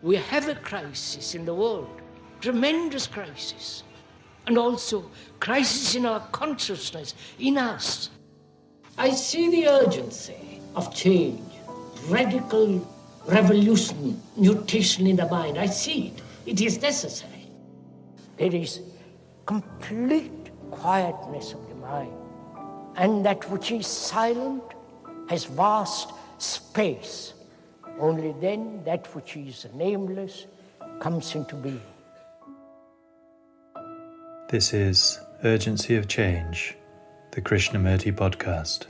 We have a crisis in the world, tremendous crisis, and also crisis in our consciousness, in us. I see the urgency of change, radical revolution, mutation in the mind. I see it. It is necessary. There is complete quietness of the mind, and that which is silent has vast space. Only then that which is nameless comes into being. This is Urgency of Change, the Krishnamurti podcast.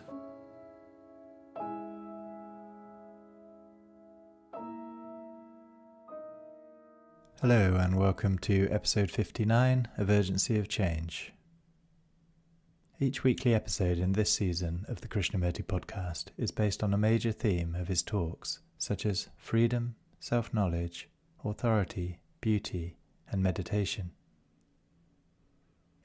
Hello and welcome to episode 59 of Urgency of Change. Each weekly episode in this season of the Krishnamurti podcast is based on a major theme of his talks, such as freedom, self-knowledge, authority, beauty, and meditation.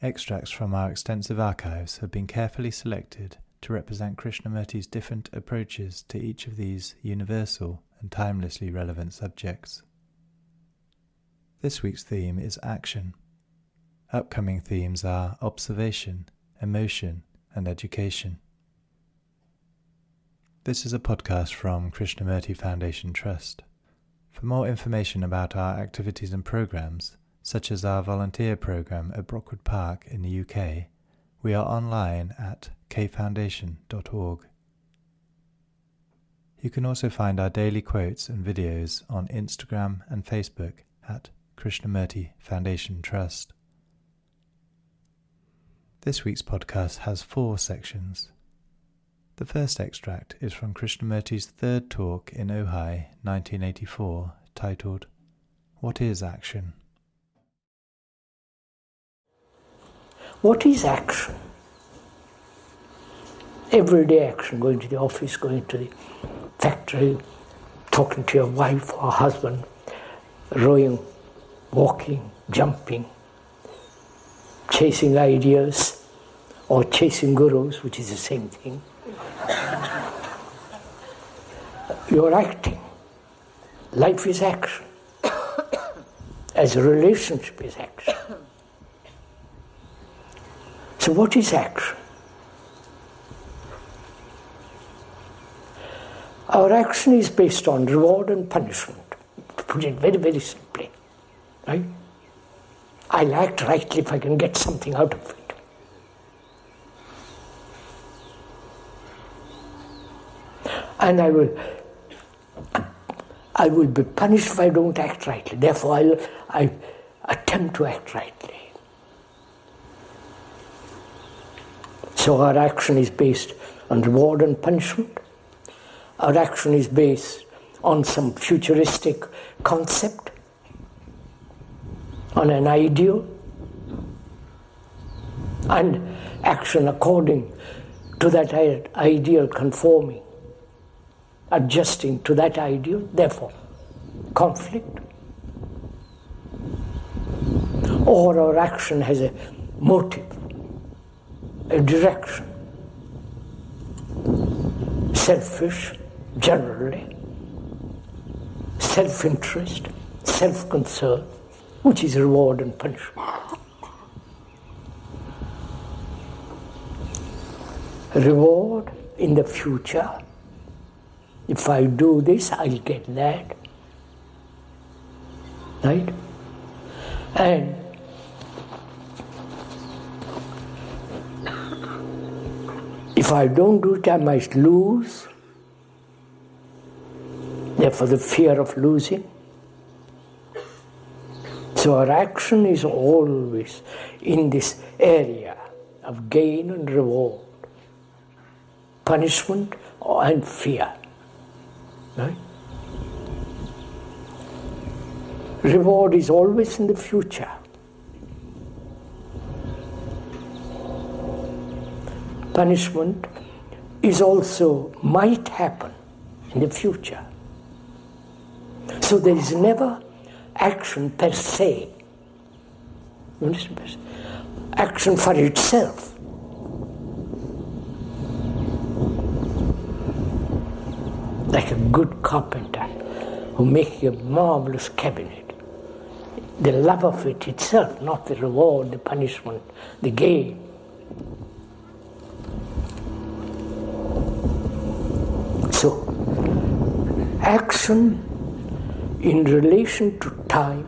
Extracts from our extensive archives have been carefully selected to represent Krishnamurti's different approaches to each of these universal and timelessly relevant subjects. This week's theme is action. Upcoming themes are observation, emotion, and education. This is a podcast from Krishnamurti Foundation Trust. For more information about our activities and programs, such as our volunteer program at Brockwood Park in the UK, we are online at kfoundation.org. You can also find our daily quotes and videos on Instagram and Facebook at Krishnamurti Foundation Trust. This week's podcast has 4 sections. The first extract is from Krishnamurti's third talk in Ojai, 1984, titled, What is Action? What is action? Everyday action, going to the office, going to the factory, talking to your wife or husband, rowing, walking, jumping, chasing ideas or chasing gurus, which is the same thing. You're acting. Life is action. As a relationship is action. So what is action? Our action is based on reward and punishment, to put it very, very simply. Right? I'll act rightly if I can get something out of it. And I will be punished if I don't act rightly. Therefore, I attempt to act rightly. So our action is based on reward and punishment. Our action is based on some futuristic concept, on an ideal, and action according to that ideal, conforming, adjusting to that ideal, therefore conflict. Or our action has a motive, a direction, selfish generally, self-interest, self-concern, which is reward and punishment. Reward in the future. If I do this, I'll get that. Right? And if I don't do it, I might lose. Therefore, the fear of losing. So our action is always in this area of gain and reward, punishment and fear. Right? Reward is always in the future. Punishment is also might happen in the future. So there is never action per se. You understand? Action for itself. Like a good carpenter who make a marvelous cabinet. The love of it itself, not the reward, the punishment, the gain. So, action in relation to time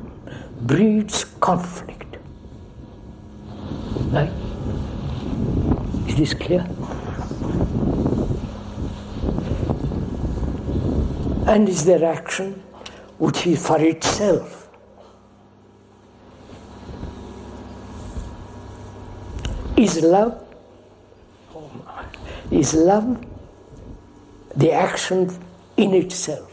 breeds conflict. Right? Is this clear? And is there action which is for itself? Is love the action in itself?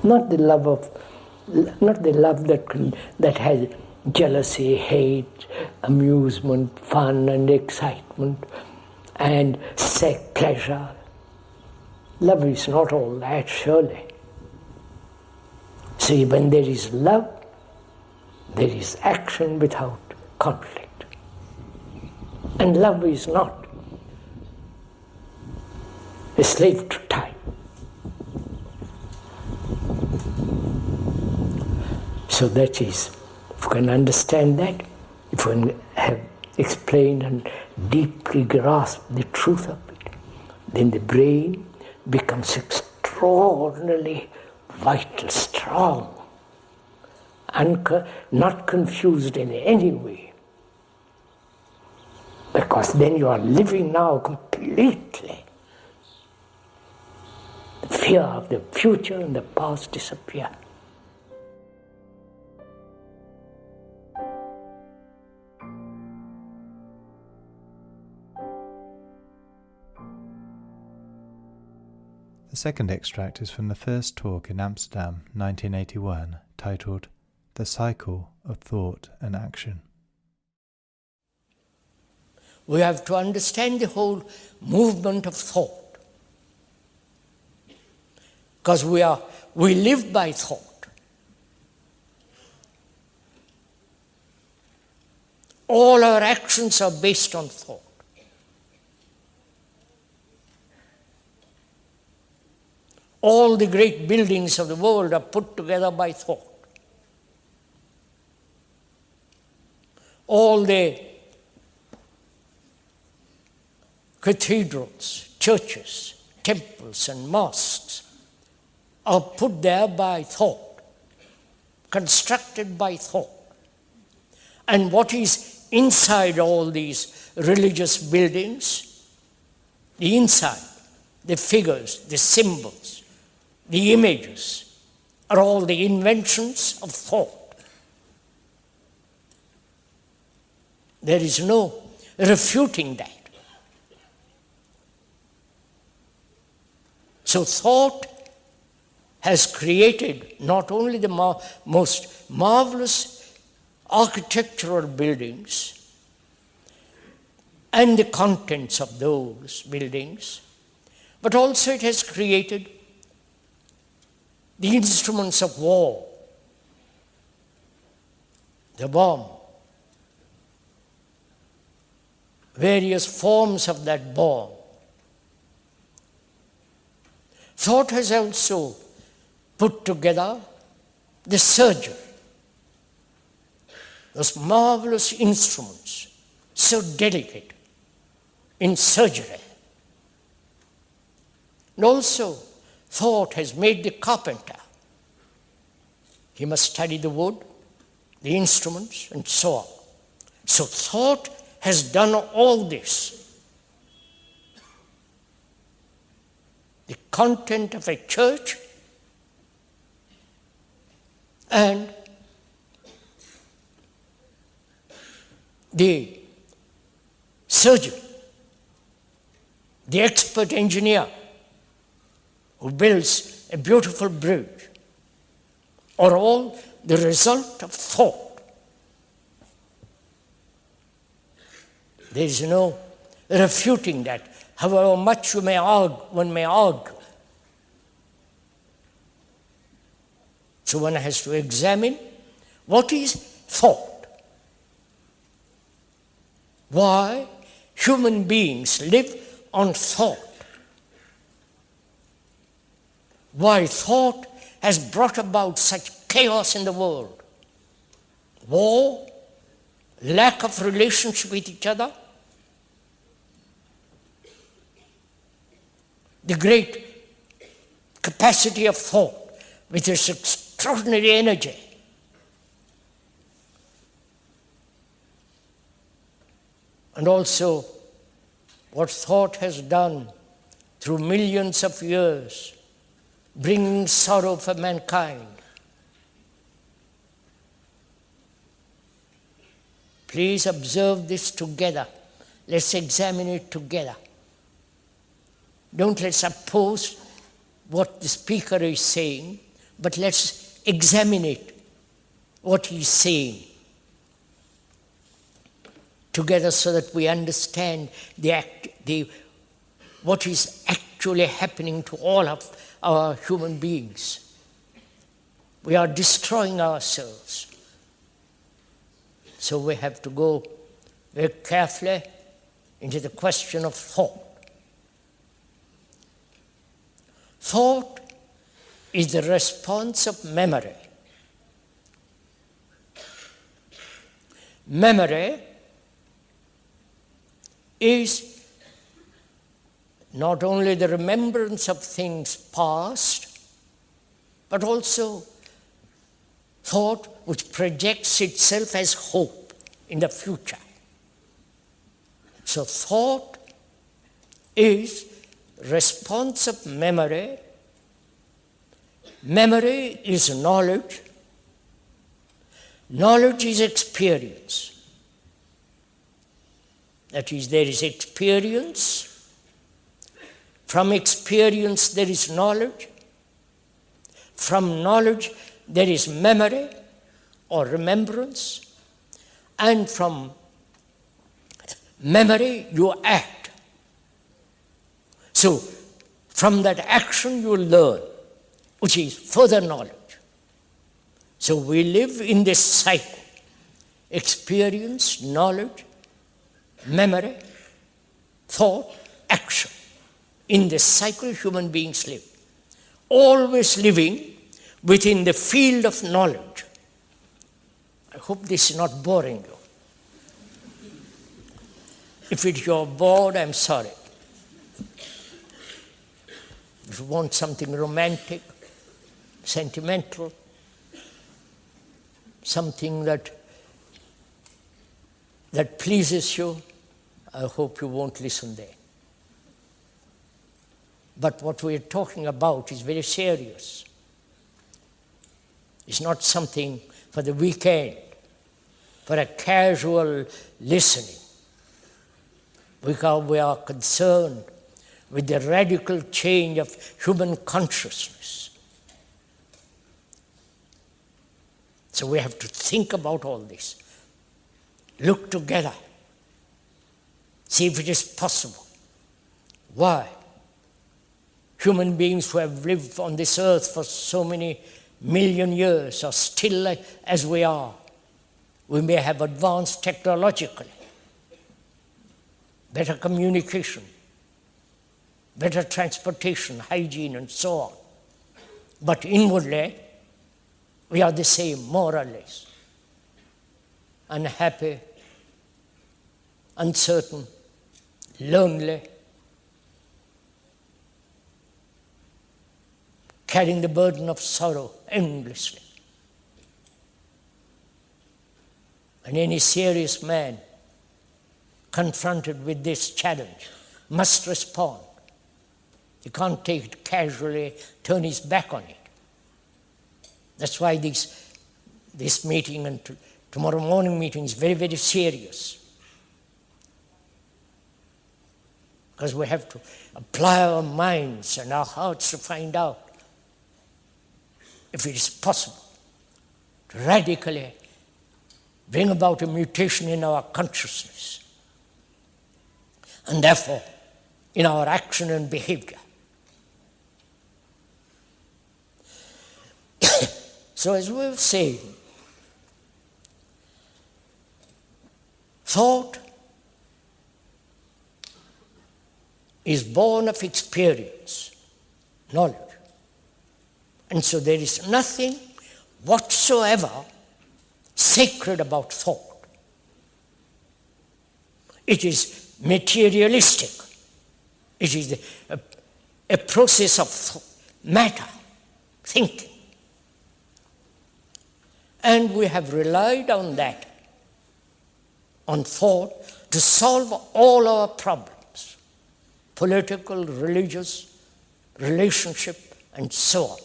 Not the love that has jealousy, hate, amusement, fun and excitement and sex, pleasure. Love is not all that, surely. See, when there is love, there is action without conflict. And love is not a slave to time. So that is, if you can understand that, if you can have explained and deeply grasped the truth of it, then the brain becomes extraordinarily vital, strong, and not confused in any way. Because then you are living now completely. The fear of the future and the past disappear. The second extract is from the first talk in Amsterdam, 1981, titled The Cycle of Thought and Action. We have to understand the whole movement of thought. Because we live by thought. All our actions are based on thought. All the great buildings of the world are put together by thought. All the cathedrals, churches, temples and mosques are put there by thought, constructed by thought. And what is inside all these religious buildings? The inside, the figures, the symbols, the images are all the inventions of thought. There is no refuting that. So thought has created not only the most marvelous architectural buildings and the contents of those buildings, but also it has created the instruments of war, the bomb, various forms of that bomb. Thought has also put together the surgery, those marvelous instruments, so delicate in surgery. And also, thought has made the carpenter. He must study the wood, the instruments, and so on. So thought has done all this. The content of a church and the surgeon, the expert engineer who builds a beautiful bridge, are all the result of thought. There is no refuting that, however much one may argue. So one has to examine what is thought. Why human beings live on thought why thought has brought about such chaos in the world. War, lack of relationship with each other, the great capacity of thought with its extraordinary energy. And also what thought has done through millions of years, bringing sorrow for mankind. Please observe this together. Let's examine it together. Don't let's oppose what the speaker is saying, but let's examine it, what he's saying, together so that we understand what is actually happening to all of our human beings. We are destroying ourselves. So we have to go very carefully into the question of thought. Thought is the response of memory. Memory is not only the remembrance of things past, but also thought which projects itself as hope in the future. So thought is response of memory. Memory is knowledge. Knowledge is experience. That is, there is experience. From experience there is knowledge. From knowledge there is memory or remembrance. And from memory you act. So from that action you learn, which is further knowledge. So we live in this cycle. Experience, knowledge, memory, thought, action. In this cycle human beings live. Always living within the field of knowledge. I hope this is not boring you. If you're bored, I'm sorry. If you want something romantic, sentimental, something that pleases you, I hope you won't listen there. But what we're talking about is very serious. It's not something for the weekend, for a casual listening. We are concerned with the radical change of human consciousness. So we have to think about all this. Look together. See if it is possible. Why? Human beings who have lived on this earth for so many million years are still as we are. We may have advanced technologically, better communication, better transportation, hygiene, and so on. But inwardly, we are the same, more or less. Unhappy, uncertain, lonely, carrying the burden of sorrow endlessly. And any serious man confronted with this challenge must respond. He can't take it casually, turn his back on it. That's why this meeting and tomorrow morning meeting is very, very serious. Because we have to apply our minds and our hearts to find out if it is possible to radically bring about a mutation in our consciousness and therefore in our action and behavior. So as we were saying, thought is born of experience, knowledge. And so there is nothing whatsoever sacred about thought. It is materialistic. It is a process of matter, thinking. And we have relied on that, on thought, to solve all our problems, political, religious, relationship, and so on.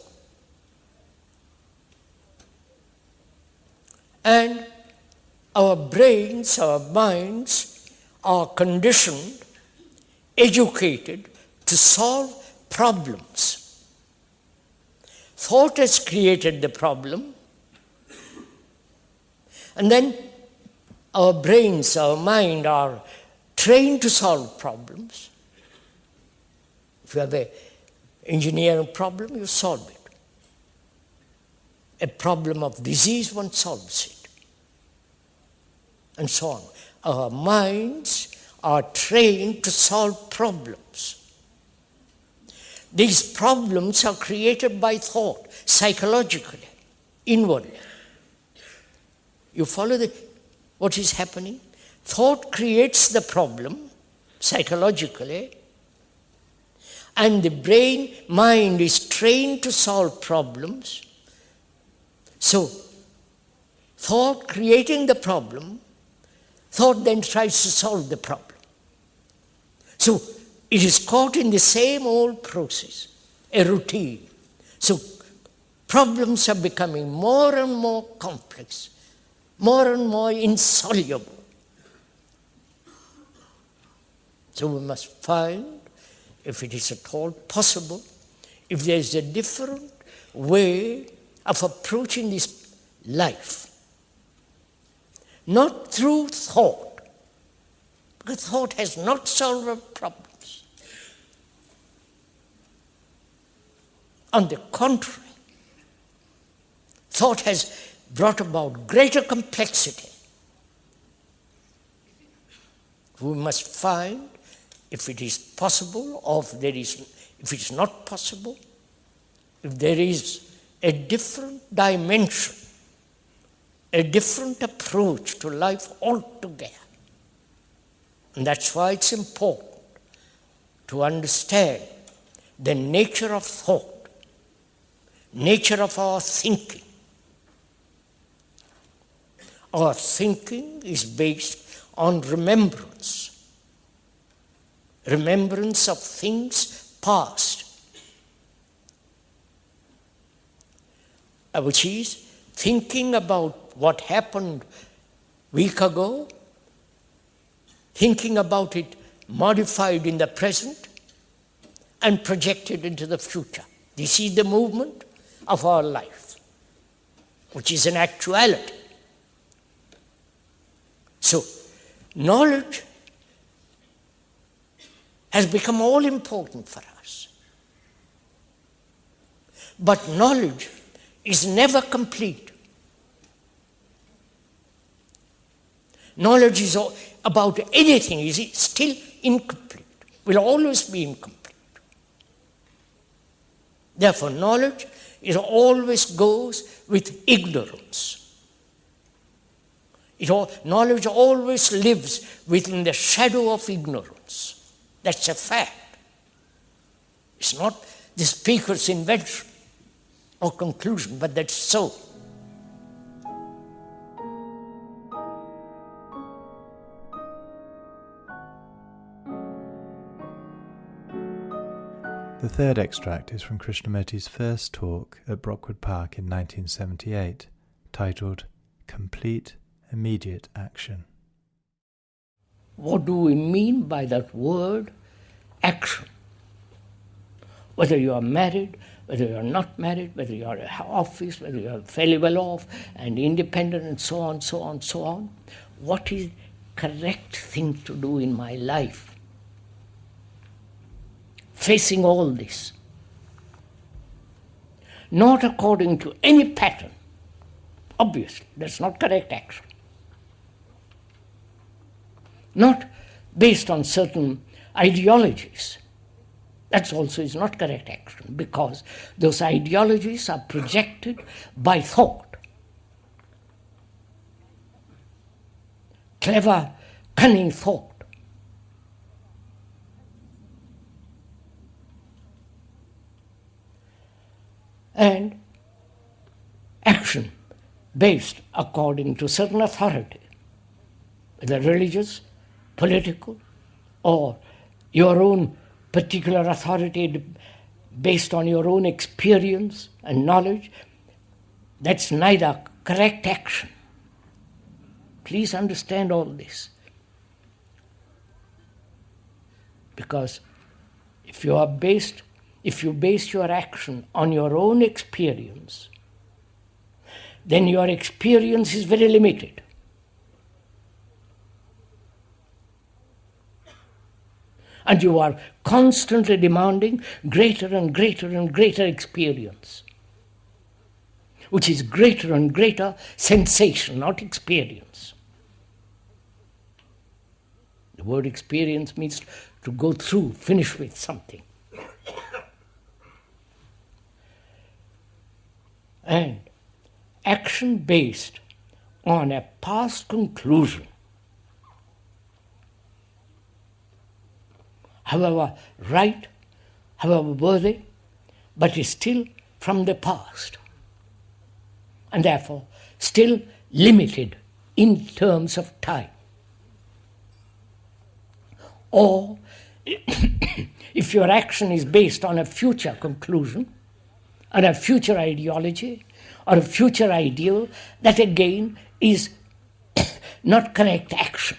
And our brains, our minds are conditioned, educated to solve problems. Thought has created the problem, and then our brains, our mind are trained to solve problems. If you have an engineering problem, you solve it. A problem of disease, one solves it. And so on. Our minds are trained to solve problems. These problems are created by thought, psychologically, inwardly. You follow what is happening? Thought creates the problem, psychologically, and the mind is trained to solve problems. So, thought creating the problem, thought then tries to solve the problem. So, it is caught in the same old process, a routine. So, problems are becoming more and more complex, more and more insoluble. So, we must find, if it is at all possible, if there is a different way of approaching this life. Not through thought, because thought has not solved our problems. On the contrary, thought has brought about greater complexity. We must find, if it is possible, or if it is not possible, if there is a different dimension, a different approach to life altogether. And that's why it's important to understand the nature of thought, nature of our thinking. Our thinking is based on remembrance, remembrance of things past, which is thinking about what happened a week ago, thinking about it modified in the present and projected into the future. This is the movement of our life, which is an actuality. So, knowledge has become all important for us. But knowledge is never complete. Knowledge is about anything is still incomplete, will always be incomplete. Therefore, knowledge always goes with ignorance. Knowledge always lives within the shadow of ignorance. That's a fact. It's not the speaker's invention or conclusion, but that's so. The third extract is from Krishnamurti's first talk at Brockwood Park in 1978, titled Complete Immediate Action. What do we mean by that word, action? Whether you are married, whether you are not married, whether you are in office, whether you are fairly well off and independent and so on, so on, so on. What is the correct thing to do in my life? Facing all this. Not according to any pattern. Obviously, that's not correct action. Not based on certain ideologies. That also is not correct action, because those ideologies are projected by thought. Clever, cunning thought. And action based according to certain authority, whether religious, political, or your own particular authority based on your own experience and knowledge, that's neither correct action. Please understand all this. Because if you base your action on your own experience, then your experience is very limited. And you are constantly demanding greater and greater and greater experience, which is greater and greater sensation, not experience. The word experience means to go through, finish with something. And action based on a past conclusion, however right, however worthy, but is still from the past, and therefore still limited in terms of time. Or if your action is based on a future conclusion, on a future ideology, or a future ideal, that again is not correct action,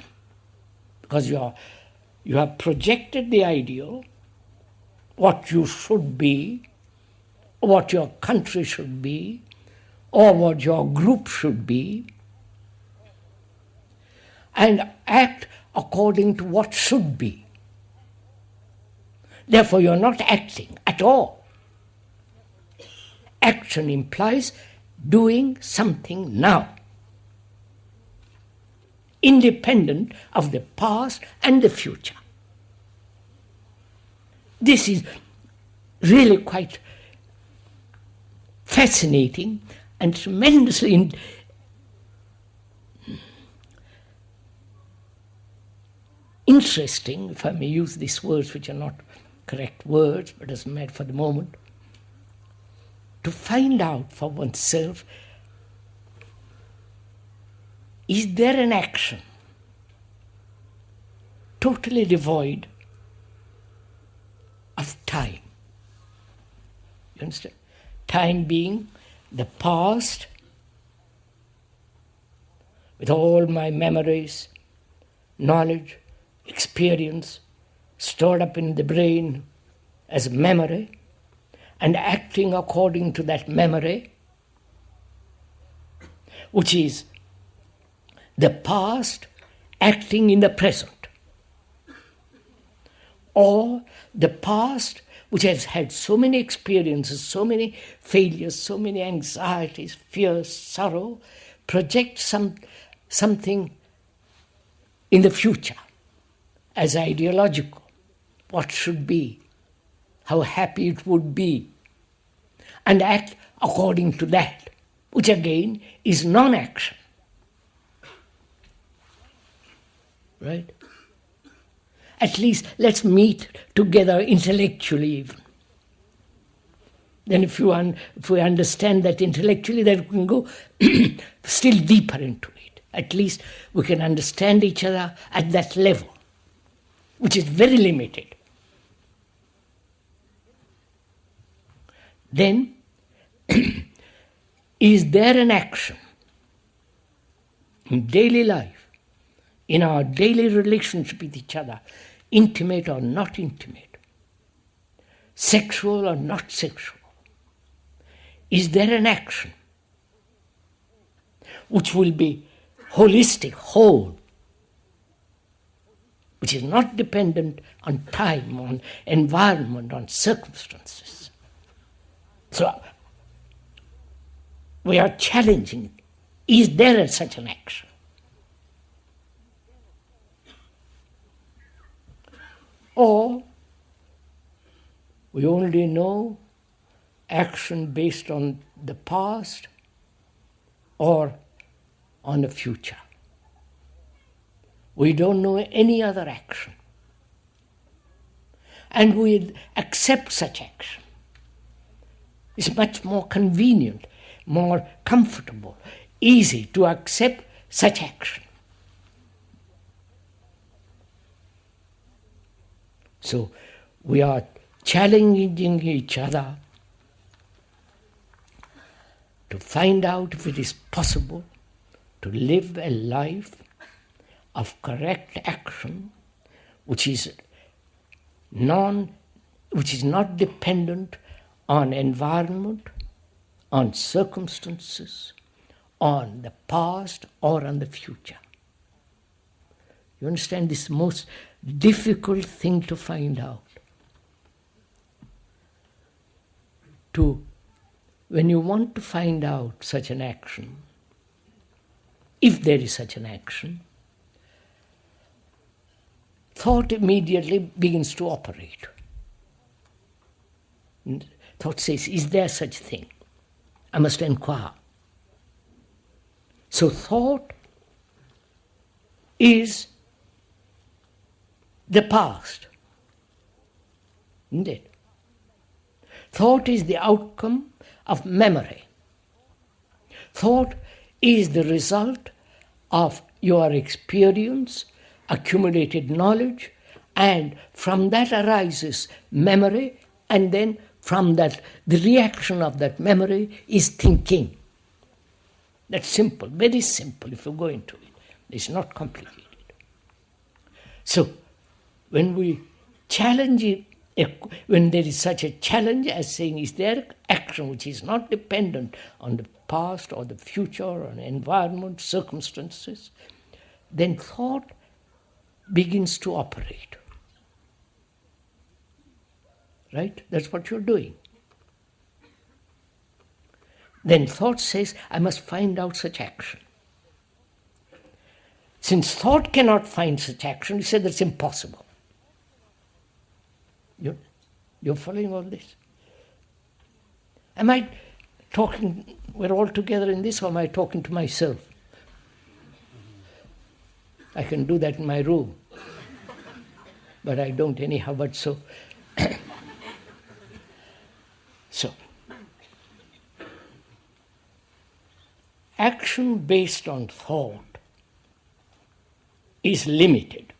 because you have projected the ideal, what you should be, what your country should be, or what your group should be, and act according to what should be. Therefore, you are not acting at all. Action implies doing something now, independent of the past and the future. This is really quite fascinating and tremendously interesting, if I may use these words, which are not correct words, but doesn't matter for the moment, to find out for oneself, is there an action totally devoid of time? You understand? Time being the past, with all my memories, knowledge, experience stored up in the brain as memory, and acting according to that memory, which is the past acting in the present, or the past which has had so many experiences, so many failures, so many anxieties, fears, sorrow, projects something in the future as ideological, what should be, how happy it would be, and act according to that, which again is non-action. Right? At least let's meet together intellectually even. Then if we understand that intellectually, then we can go still deeper into it. At least we can understand each other at that level, which is very limited. Then, is there an action in daily life, in our daily relationship with each other, intimate or not intimate, sexual or not sexual? Is there an action which will be holistic, whole, which is not dependent on time, on environment, on circumstances? So, we are challenging, is there such an action? Or We only know action based on the past or on the future. We don't know any other action. And we accept such action. It's much more convenient, more comfortable, easy to accept such action. So we are challenging each other to find out if it is possible to live a life of correct action which is not dependent on environment, on circumstances, on the past or on the future. You understand, this is the most difficult thing to find out. When you want to find out such an action, if there is such an action, thought immediately begins to operate. And thought says, is there such a thing? I must inquire. So thought is the past, isn't it? Thought is the outcome of memory. Thought is the result of your experience, accumulated knowledge, and from that arises memory, and then from that, the reaction of that memory is thinking. That's simple, very simple if you go into it. It's not complicated. So, when we challenge it, when there is such a challenge as saying, is there action which is not dependent on the past or the future or on environment, circumstances, then thought begins to operate. Right? That's what you're doing. Then thought says, I must find out such action. Since thought cannot find such action, he said that's impossible. You're following all this? Am I talking, we're all together in this, or am I talking to myself? I can do that in my room. But I don't anyhow, but so. So, action based on thought is limited.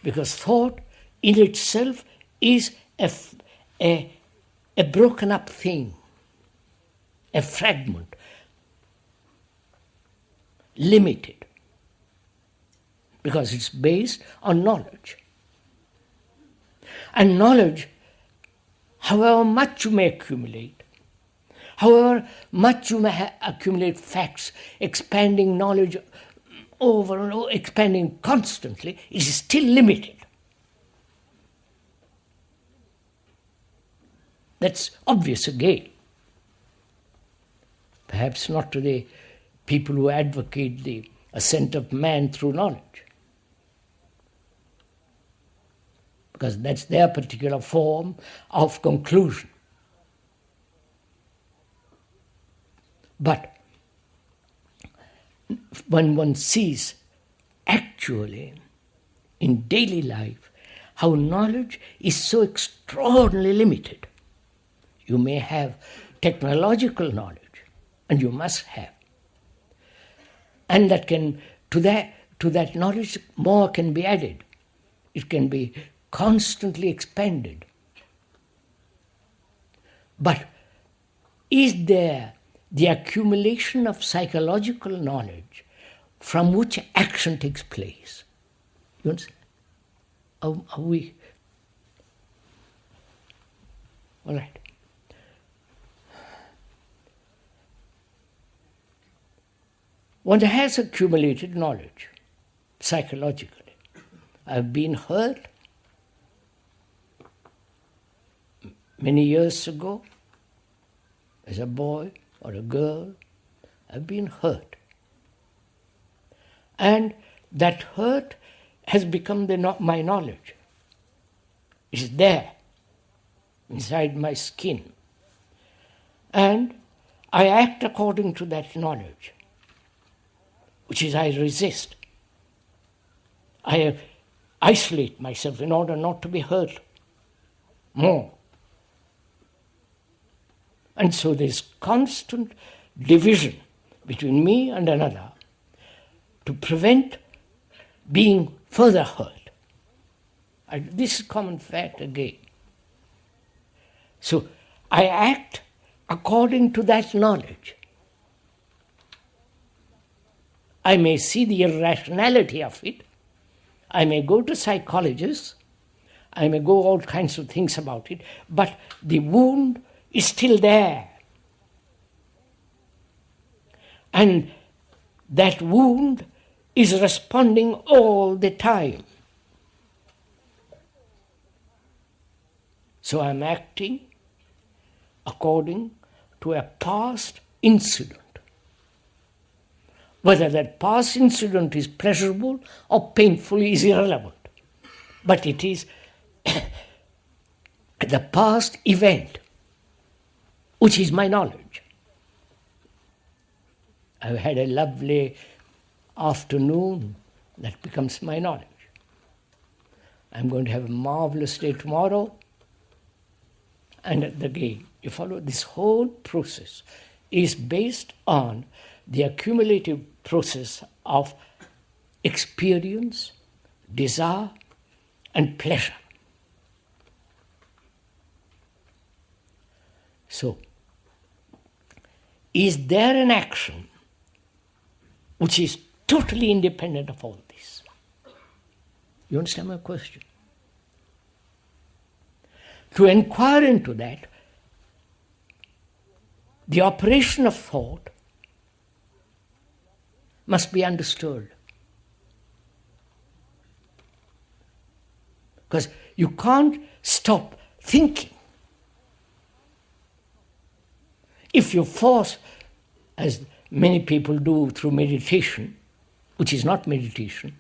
Because thought in itself is a broken up thing, a fragment, limited, because it's based on knowledge. And knowledge, however much you may accumulate, however much you may accumulate facts, expanding knowledge over and over, expanding constantly, is still limited. That's obvious again. Perhaps not to the people who advocate the ascent of man through knowledge, because that's their particular form of conclusion. But when one sees actually in daily life how knowledge is so extraordinarily limited, you may have technological knowledge, and you must have, and that can to that knowledge more can be added. It can be constantly expanded. But is there the accumulation of psychological knowledge from which action takes place? You understand? Are we? All right. One has accumulated knowledge psychologically. I've been hurt many years ago as a boy or a girl. I've been hurt. And that hurt has become my knowledge. is there inside my skin. And I act according to that knowledge, which is I resist. I isolate myself in order not to be hurt more. And so there's constant division between me and another to prevent being further hurt. This is common fact again. So I act according to that knowledge. I may see the irrationality of it. I may go to psychologists. I may go all kinds of things about it. But the wound is still there. And that wound is responding all the time. So I'm acting according to a past incident. Whether that past incident is pleasurable or painful is irrelevant. But it is the past event, which is my knowledge. I've had a lovely afternoon, that becomes my knowledge. I'm going to have a marvelous day tomorrow. And again, you follow, this whole process is based on the accumulative process of experience, desire, and pleasure. So, is there an action which is totally independent of all this? You understand my question? To inquire into that, the operation of thought must be understood. Because you can't stop thinking. If you force, as many people do through meditation, which is not meditation,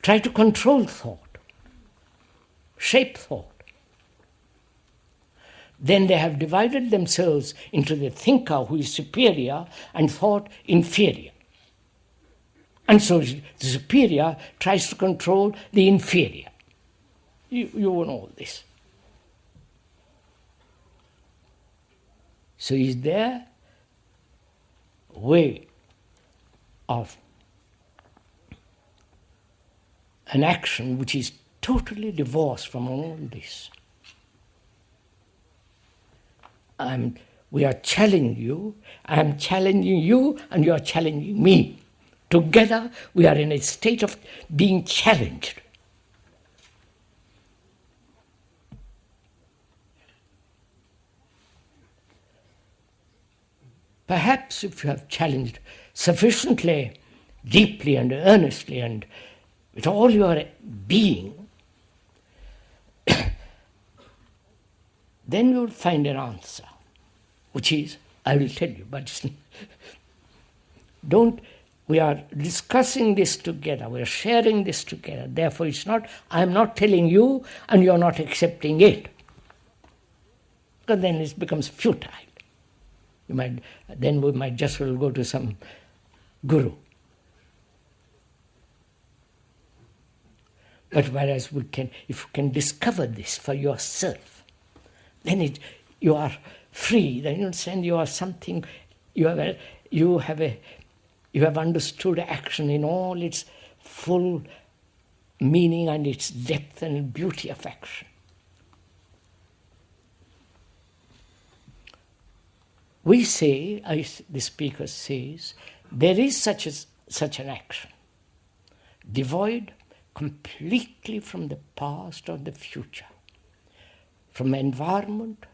try to control thought, shape thought, then they have divided themselves into the thinker who is superior and thought inferior. And so the superior tries to control the inferior. You know this. So is there a way of an action which is totally divorced from all this? We are challenging you, I am challenging you, and you are challenging me. Together, we are in a state of being challenged. Perhaps if you have challenged sufficiently deeply and earnestly and with all your being, then you will find an answer, which is, I will tell you, but we are discussing this together, we are sharing this together, therefore it's not, I am not telling you and you are not accepting it. Because then it becomes futile. Then we might just well go to some guru. But whereas if you can discover this for yourself, then you are free. Then you understand you are something. You have understood action in all its full meaning and its depth and beauty of action. We say, the speaker says, there is such an action, devoid completely from the past or the future, from environment,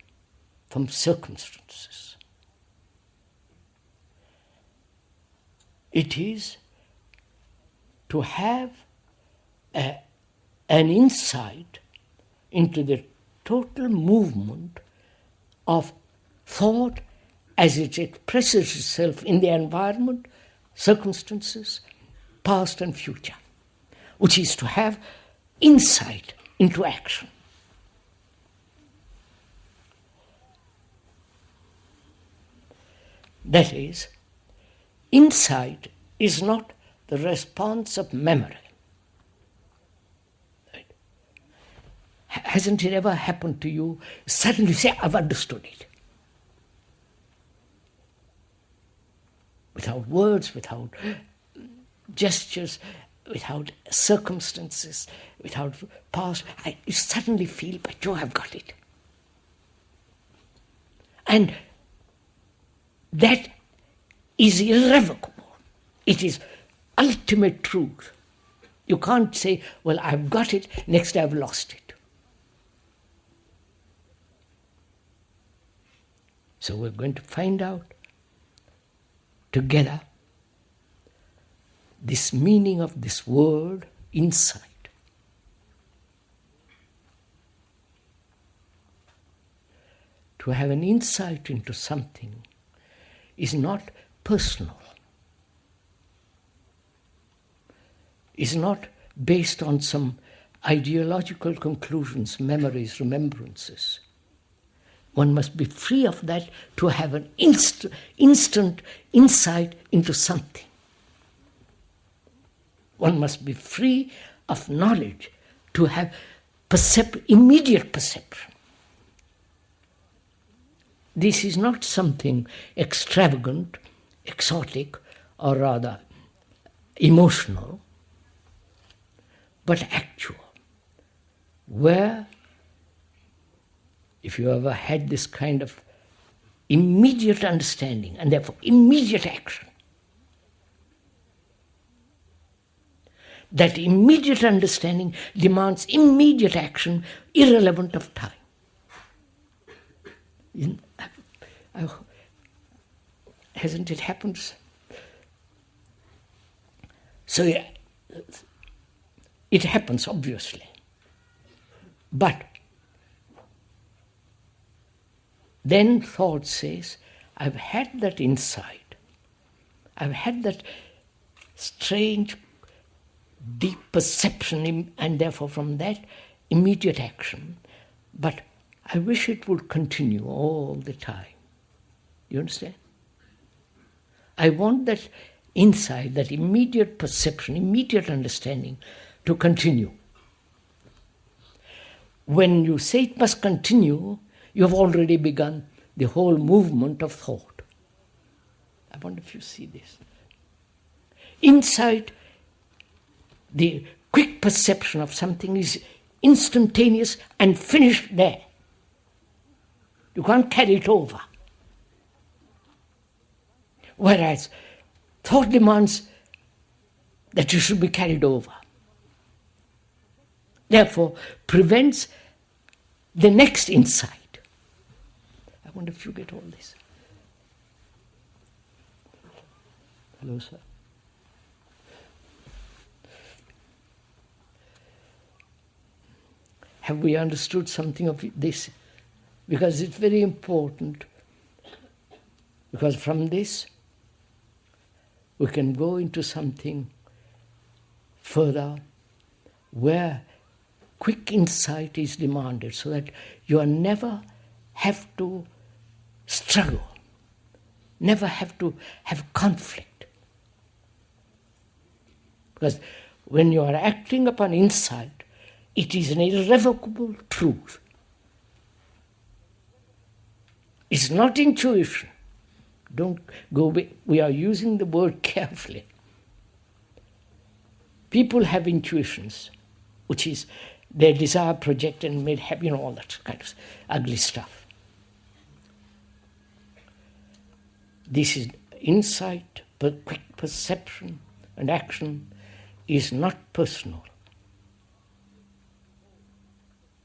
from circumstances. It is to have an insight into the total movement of thought as it expresses itself in the environment, circumstances, past and future, which is to have insight into action. That is, insight is not the response of memory. Right? Hasn't it ever happened to you? Suddenly say, I've understood it. Without words, without gestures, without circumstances, without past, you suddenly feel, but Joe, I've got it. And that is irrevocable. It is ultimate truth. You can't say, well, I've got it, next I've lost it. So we're going to find out together this meaning of this word, insight. To have an insight into something is not personal, is not based on some ideological conclusions, memories, remembrances. One must be free of that to have an instant insight into something. One must be free of knowledge to have immediate perception. This is not something extravagant, exotic, or rather emotional, but actual, where, if you ever had this kind of immediate understanding and therefore immediate action, that immediate understanding demands immediate action irrelevant of time. Hasn't it happened? So it happens, obviously. But then thought says, I've had that insight. I've had that strange, deep perception, and therefore from that, immediate action. But I wish it would continue all the time. You understand? I want that insight, that immediate perception, immediate understanding to continue. When you say it must continue, you have already begun the whole movement of thought. I wonder if you see this. Insight, the quick perception of something is instantaneous and finished there. You can't carry it over. Whereas thought demands that you should be carried over. Therefore, prevents the next insight. I wonder if you get all this. Hello, sir. Have we understood something of this? Because it's very important. Because from this, we can go into something further where quick insight is demanded so that you never have to struggle, never have to have conflict. Because when you are acting upon insight, it is an irrevocable truth. It's not intuition. Don't go away. We are using the word carefully. People have intuitions, which is their desire projected and made happy, all that kind of ugly stuff. This is insight, quick perception and action is not personal.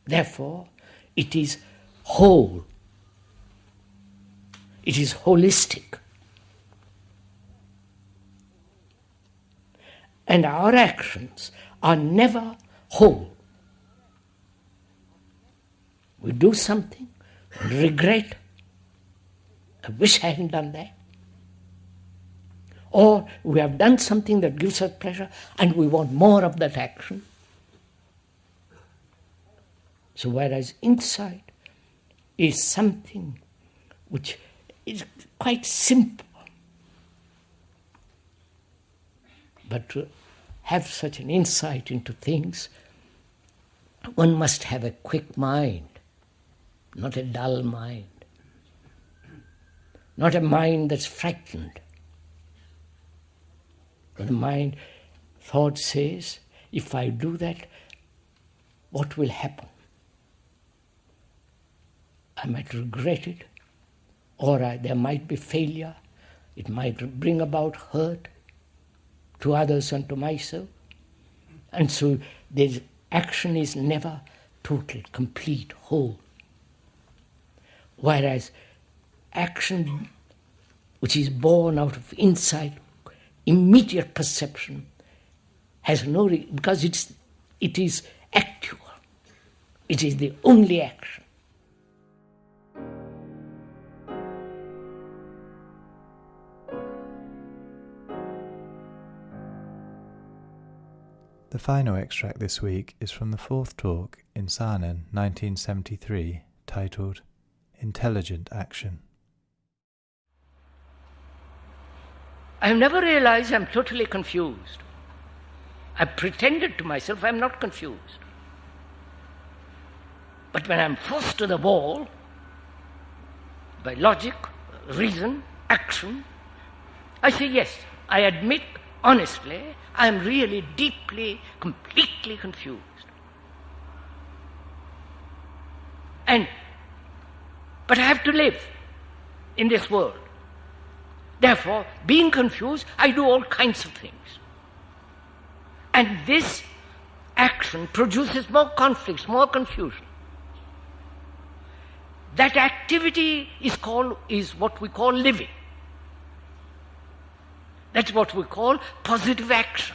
Therefore, it is whole. It is holistic. And our actions are never whole. We do something, regret, I wish I hadn't done that. Or we have done something that gives us pleasure and we want more of that action. So whereas insight is something which is quite simple, But to have such an insight into things, one must have a quick mind, not a dull mind, not a mind that's frightened. But a mind, thought says, if I do that, what will happen? I might regret it, or there might be failure. It might bring about hurt to others and to myself. And so the action is never total, complete, whole. Whereas action which is born out of insight, immediate perception, has no because it is actual. It is the only action. The final extract this week is from the fourth talk in Saanen, 1973, titled Intelligent Action. I have never realized I'm totally confused. I pretended to myself I'm not confused. But when I'm forced to the wall by logic, reason, action, I say yes, I admit honestly, I am really deeply, completely confused. But I have to live in this world. Therefore, being confused, I do all kinds of things. And this action produces more conflicts, more confusion. That activity is what we call living. That's what we call positive action,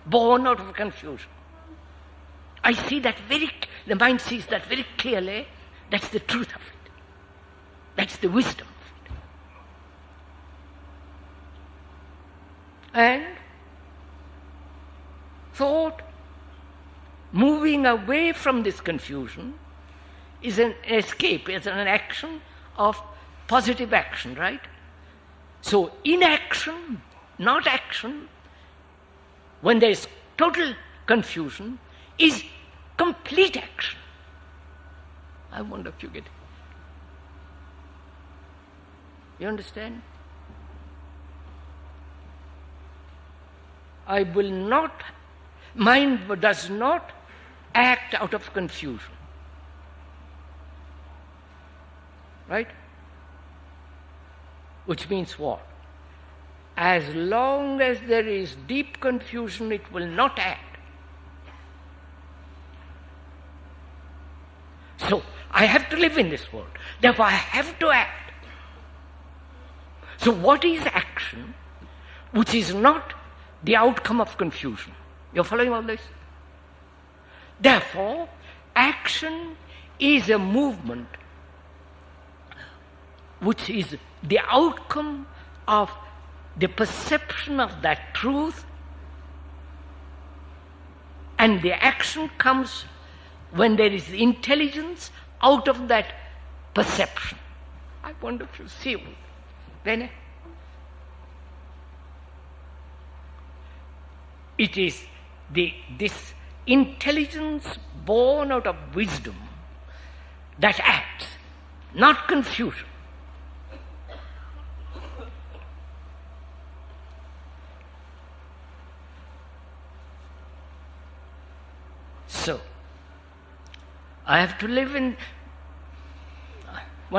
born out of confusion. I see that the mind sees that very clearly. That's the truth of it. That's the wisdom of it. And thought, moving away from this confusion, is an escape, is an action of positive action, right? So inaction, not action, when there is total confusion, is complete action. I wonder if you get it. You understand? Mind does not act out of confusion. Right? Which means what? As long as there is deep confusion, it will not act. So, I have to live in this world. Therefore, I have to act. So, what is action which is not the outcome of confusion? You're following all this? Therefore, action is a movement which is the outcome of the perception of that truth, and the action comes when there is intelligence out of that perception. I wonder if you see then it is this intelligence born out of wisdom that acts, not confusion. So, one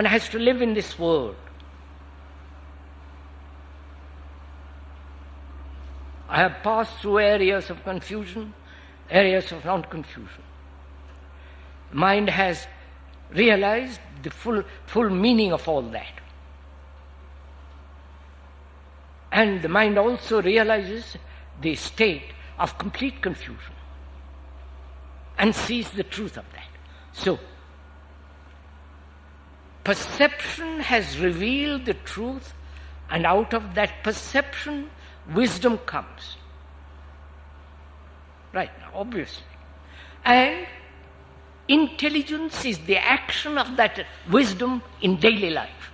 has to live in this world. I have passed through areas of confusion, areas of non-confusion. Mind has realized the full meaning of all that. And the mind also realizes the state of complete confusion and sees the truth of that. So, perception has revealed the truth, and out of that perception, wisdom comes. Right now, obviously. And intelligence is the action of that wisdom in daily life.